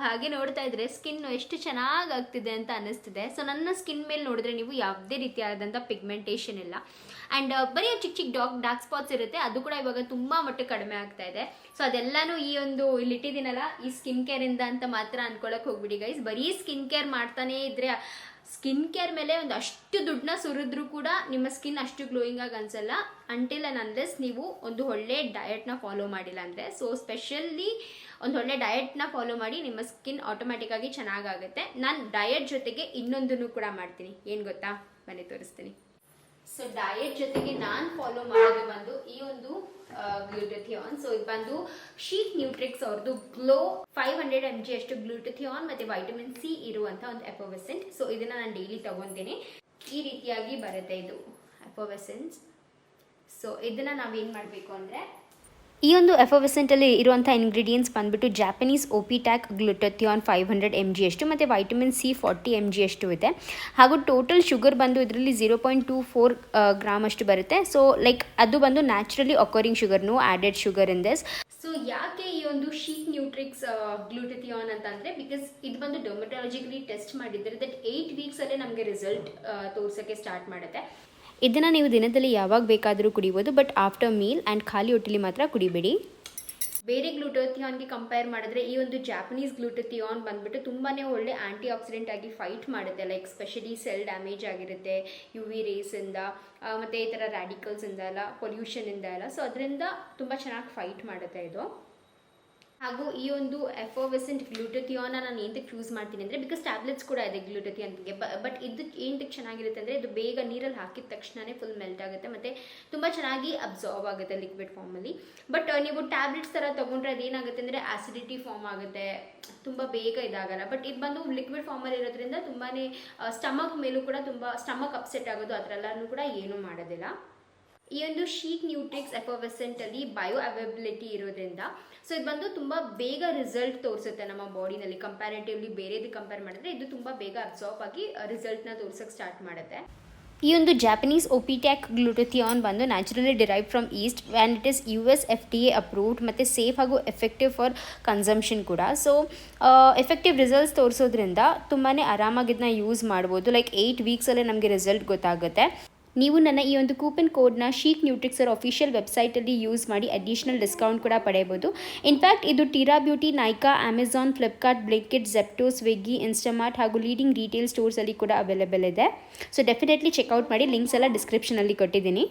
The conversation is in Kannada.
ಹಾಗೆ ನೋಡ್ತಾ ಇದ್ರೆ ಸ್ಕಿನ್ ಎಷ್ಟು ಚೆನ್ನಾಗಿ ಆಗ್ತಿದೆ ಅಂತ ಅನ್ನಿಸ್ತಿದೆ. ಸೊ ನನ್ನ ಸ್ಕಿನ್ ಮೇಲೆ ನೋಡಿದ್ರೆ ನೀವು ಯಾವುದೇ ರೀತಿಯಾದಂಥ ಪಿಗ್ಮೆಂಟೇಷನ್ ಇಲ್ಲ. ಆ್ಯಂಡ್ ಬರೀ ಚಿಕ್ಕ ಚಿಕ್ಕ ಡಾರ್ಕ್ ಸ್ಪಾಟ್ಸ್ ಇರುತ್ತೆ, ಅದು ಕೂಡ ಇವಾಗ ತುಂಬ ಮಟ್ಟಿಗೆ ಕಡಿಮೆ ಆಗ್ತಾ ಇದೆ. ಸೊ ಅದೆಲ್ಲನೂ ಈ ಒಂದು ಇಲ್ಲಿಟ್ಟಿದ್ದೀನಲ್ಲ ಈ ಸ್ಕಿನ್ ಕೇರಿಂದ ಅಂತ ಮಾತ್ರ ಅನ್ಕೊಳಕ್ಕೆ ಹೋಗ್ಬಿಡಿ ಗೈಸ್. ಬರೀ ಸ್ಕಿನ್ ಕೇರ್ ಮಾಡ್ತಾನೇ ಇದ್ರೆ ಸ್ಕಿನ್ ಕೇರ್ ಮೇಲೆ ಒಂದು ಅಷ್ಟು ದುಡ್ಡನ್ನ ಸುರಿದ್ರೂ ಕೂಡ ನಿಮ್ಮ ಸ್ಕಿನ್ ಅಷ್ಟು ಗ್ಲೋಯಿಂಗ್ ಆಗಿ ಅನ್ಸಲ್ಲ ಅಂಟಿಲ್ ಆ್ಯಂಡ್ ಅನ್ಲೆಸ್ ನೀವು ಒಂದು ಒಳ್ಳೆ ಡಯಟ್ನ ಫಾಲೋ ಮಾಡಿಲ್ಲ ಅಂದರೆ. ಸೊ ಸ್ಪೆಷಲಿ ಒಂದು ಒಳ್ಳೆ ಡಯಟ್ನ ಫಾಲೋ ಮಾಡಿ ನಿಮ್ಮ ಸ್ಕಿನ್ ಆಟೋಮ್ಯಾಟಿಕ್ಕಾಗಿ ಚೆನ್ನಾಗಾಗುತ್ತೆ. ನಾನು ಡಯಟ್ ಜೊತೆಗೆ ಇನ್ನೊಂದನ್ನು ಕೂಡ ಮಾಡ್ತೀನಿ, ಏನು ಗೊತ್ತಾ, ಬನ್ನಿ ತೋರಿಸ್ತೀನಿ. ಸೊ ಡಯಟ್ ಜೊತೆಗೆ ನಾನು ಫಾಲೋ ಮಾಡೋದು ಬಂದು ಈ ಒಂದು ಗ್ಲೂಟಥಿಯಾನ್. ಸೊ ಇದು ಬಂದು ಶೀಕ್ ನ್ಯೂಟ್ರಿಕ್ಸ್ ಅವ್ರದ್ದು ಗ್ಲೋ 500 mg ಅಷ್ಟು ಗ್ಲೂಟಥಿಯಾನ್ ಮತ್ತು ವೈಟಮಿನ್ ಸಿ ಇರುವಂಥ ಒಂದು ಎಪೋವೆಸೆಂಟ್. ಸೊ ಇದನ್ನು ನಾನು ಡೈಲಿ ತಗೊತೀನಿ. ಈ ರೀತಿಯಾಗಿ ಬರುತ್ತೆ ಇದು ಎಪೋವೆಸೆನ್ಸ್. ಸೊ ಇದನ್ನು ನಾವೇನು ಮಾಡಬೇಕು ಅಂದರೆ, ಈ ಒಂದು ಎಫೋವೆಸೆಂಟಲ್ಲಿ ಇರುವಂಥ ಇಂಗ್ರೀಡಿಯೆಂಟ್ಸ್ ಬಂದುಬಿಟ್ಟು ಜಾಪನೀಸ್ ಓಪಿಟ್ಯಾಕ್ ಗ್ಲೂಟಥಿಯಾನ್ 500 mg ಅಷ್ಟು ಮತ್ತು ವೈಟಮಿನ್ ಸಿ 40 mg ಅಷ್ಟು ಇದೆ. ಹಾಗೂ ಟೋಟಲ್ ಶುಗರ್ ಬಂದು ಇದರಲ್ಲಿ 0.24 ಗ್ರಾಮ್ ಅಷ್ಟು ಬರುತ್ತೆ. ಸೊ ಲೈಕ್ ಅದು ಬಂದು naturally occurring sugar, no added sugar in this. So ಯಾಕೆ ಈ ಒಂದು ಶೀಕ್ ನ್ಯೂಟ್ರಿಕ್ಸ್ ಗ್ಲೂಟಥಿಯಾನ್ ಅಂತಂದರೆ, ಬಿಕಾಸ್ ಇದು ಬಂದು ಡರ್ಮಟಾಲಜಿಕಲಿ ಟೆಸ್ಟ್ ಮಾಡಿದ್ದಾರೆ ದಟ್ 8 ವೀಕ್ಸಲ್ಲೇ ನಮಗೆ ರಿಸಲ್ಟ್ ತೋರ್ಸೋಕ್ಕೆ ಸ್ಟಾರ್ಟ್ ಮಾಡುತ್ತೆ. ಇದನ್ನು ನೀವು ದಿನದಲ್ಲಿ ಯಾವಾಗ ಬೇಕಾದರೂ ಕುಡಿಬೋದು, ಬಟ್ ಆಫ್ಟರ್ ಮೀಲ್ ಆ್ಯಂಡ್ ಖಾಲಿ ಹೊಟ್ಟೆಲಿ ಮಾತ್ರ ಕುಡಿಬೇಡಿ. ಬೇರೆ ಗ್ಲೂಟಥಿಯಾನ್ಗೆ ಕಂಪೇರ್ ಮಾಡಿದ್ರೆ ಈ ಒಂದು ಜಾಪನೀಸ್ ಗ್ಲೂಟಥಿಯಾನ್ ಬಂದುಬಿಟ್ಟು ತುಂಬಾ ಒಳ್ಳೆ ಆ್ಯಂಟಿ ಆಕ್ಸಿಡೆಂಟ್ ಆಗಿ ಫೈಟ್ ಮಾಡುತ್ತೆ. ಲೈಕ್ ಸ್ಪೆಷಲಿ ಸೆಲ್ ಡ್ಯಾಮೇಜ್ ಆಗಿರುತ್ತೆ UV ರೇಸಿಂದ ಮತ್ತು ಈ ಥರ ರ್ಯಾಡಿಕಲ್ಸಿಂದ ಎಲ್ಲ, ಪೊಲ್ಯೂಷನಿಂದ ಎಲ್ಲ. ಸೊ ಅದರಿಂದ ತುಂಬ ಚೆನ್ನಾಗಿ ಫೈಟ್ ಮಾಡುತ್ತೆ ಇದು. ಹಾಗೂ ಈ ಒಂದು ಎಫೋವೆಸೆಂಟ್ ಗ್ಲೂಟಥಿಯಾನ ನಾನು ಏನಕ್ಕೆ ಯೂಸ್ ಮಾಡ್ತೀನಿ ಅಂದರೆ, ಬಿಕಾಸ್ ಟ್ಯಾಬ್ಲೆಟ್ಸ್ ಕೂಡ ಇದೆ ಗ್ಲೂಟಥಿಯಾನ್ಗೆ. ಬಟ್ ಇದು ಏನಕ್ಕೆ ಚೆನ್ನಾಗಿರುತ್ತೆ ಅಂದರೆ, ಇದು ಬೇಗ ನೀರಲ್ಲಿ ಹಾಕಿದ ತಕ್ಷಣವೇ ಫುಲ್ ಮೆಲ್ಟ್ ಆಗುತ್ತೆ ಮತ್ತು ತುಂಬ ಚೆನ್ನಾಗಿ ಅಬ್ಸಾರ್ಬ್ ಆಗುತ್ತೆ ಲಿಕ್ವಿಡ್ ಫಾರ್ಮಲ್ಲಿ. ಬಟ್ ನೀವು ಟ್ಯಾಬ್ಲೆಟ್ಸ್ ಥರ ತೊಗೊಂಡ್ರೆ ಅದೇನಾಗುತ್ತೆ ಅಂದರೆ ಆ್ಯಸಿಡಿಟಿ ಫಾರ್ಮ್ ಆಗುತ್ತೆ, ತುಂಬ ಬೇಗ ಇದಾಗಲ್ಲ. ಬಟ್ ಇದು ಬಂದು ಲಿಕ್ವಿಡ್ ಫಾರ್ಮಲ್ಲಿ ಇರೋದ್ರಿಂದ ತುಂಬಾ ಸ್ಟಮಕ್ ಮೇಲೂ ಕೂಡ ತುಂಬ ಸ್ಟಮಕ್ ಅಪ್ಸೆಟ್ ಆಗೋದು ಅದರೆಲ್ಲನೂ ಕೂಡ ಏನೂ ಮಾಡೋದಿಲ್ಲ. ಈ ಒಂದು ಶೀಕ್ ನ್ಯೂಟ್ರಿಕ್ಸ್ ಎಫೋವೆಸೆಂಟಲ್ಲಿ ಬಯೋ ಅವೈಲಬಿಲಿಟಿ ಇರೋದ್ರಿಂದ ಸೊ ಇದು ಬಂದು ತುಂಬ ಬೇಗ ರಿಸಲ್ಟ್ ತೋರಿಸುತ್ತೆ ನಮ್ಮ ಬಾಡಿನಲ್ಲಿ. ಕಂಪ್ಯಾರೇಟಿವ್ಲಿ ಬೇರೆದು ಕಂಪೇರ್ ಮಾಡಿದ್ರೆ ಇದು ತುಂಬ ಬೇಗ ಅಬ್ಸಾರ್ಬ್ ಆಗಿ ರಿಸಲ್ಟ್ನ ತೋರ್ಸೋಕ್ಕೆ ಸ್ಟಾರ್ಟ್ ಮಾಡುತ್ತೆ. ಈ ಒಂದು ಜಾಪನೀಸ್ ಓಪಿಟ್ಯಾಕ್ ಗ್ಲೂಟಥಿಯಾನ್ ಬಂದು naturally derive from East and it is US FDA approved ಮತ್ತು ಸೇಫ್ ಹಾಗೂ ಎಫೆಕ್ಟಿವ್ ಫಾರ್ ಕನ್ಸಂಪ್ಷನ್ ಕೂಡ. ಸೊ ಎಫೆಕ್ಟಿವ್ ರಿಸಲ್ಟ್ಸ್ ತೋರಿಸೋದ್ರಿಂದ ತುಂಬಾ ಆರಾಮಾಗಿ ಇದನ್ನ ಯೂಸ್ ಮಾಡ್ಬೋದು. ಲೈಕ್ 8 ವೀಕ್ಸಲ್ಲೇ ನಮಗೆ ರಿಸಲ್ಟ್ ಗೊತ್ತಾಗುತ್ತೆ. ನೀವು ನನ್ನ ಈ ಒಂದು ಕೂಪನ್ ಕೋಡ್ನ ಶೀಕ್ ನ್ಯೂಟ್ರಿಕ್ಸ್ ಅವರ ಅಫಿಷಿಯಲ್ ವೆಬ್ಸೈಟಲ್ಲಿ ಯೂಸ್ ಮಾಡಿ ಅಡಿಷ್ನಲ್ ಡಿಸ್ಕೌಂಟ್ ಕೂಡ ಪಡೆಯಬಹುದು. ಇನ್ಫ್ಯಾಕ್ಟ್ ಇದು ಟೀರಾ ಬ್ಯೂಟಿ, ನೈಕಾ, ಅಮೆಝಾನ್, ಫ್ಲಿಪ್ಕಾರ್ಟ್, ಬ್ಲಿಂಕಿಟ್, ಝೆಪ್ಟೋ, ಸ್ವಿಗ್ಗಿ, ಇನ್ಸ್ಟಾಮಾರ್ಟ್ ಹಾಗೂ ಲೀಡಿಂಗ್ ರಿಟೇಲ್ ಸ್ಟೋರ್ಸಲ್ಲಿ ಕೂಡ ಅವೈಲೇಬಲ್ ಇದೆ. ಸೊ ಡೆಫಿನೆಟ್ಲಿ ಚೆಕ್ಔಟ್ ಮಾಡಿ. ಲಿಂಕ್ಸ್ ಎಲ್ಲ ಡಿಸ್ಕ್ರಿಪ್ಷನಲ್ಲಿ ಕೊಟ್ಟಿದ್ದೀನಿ.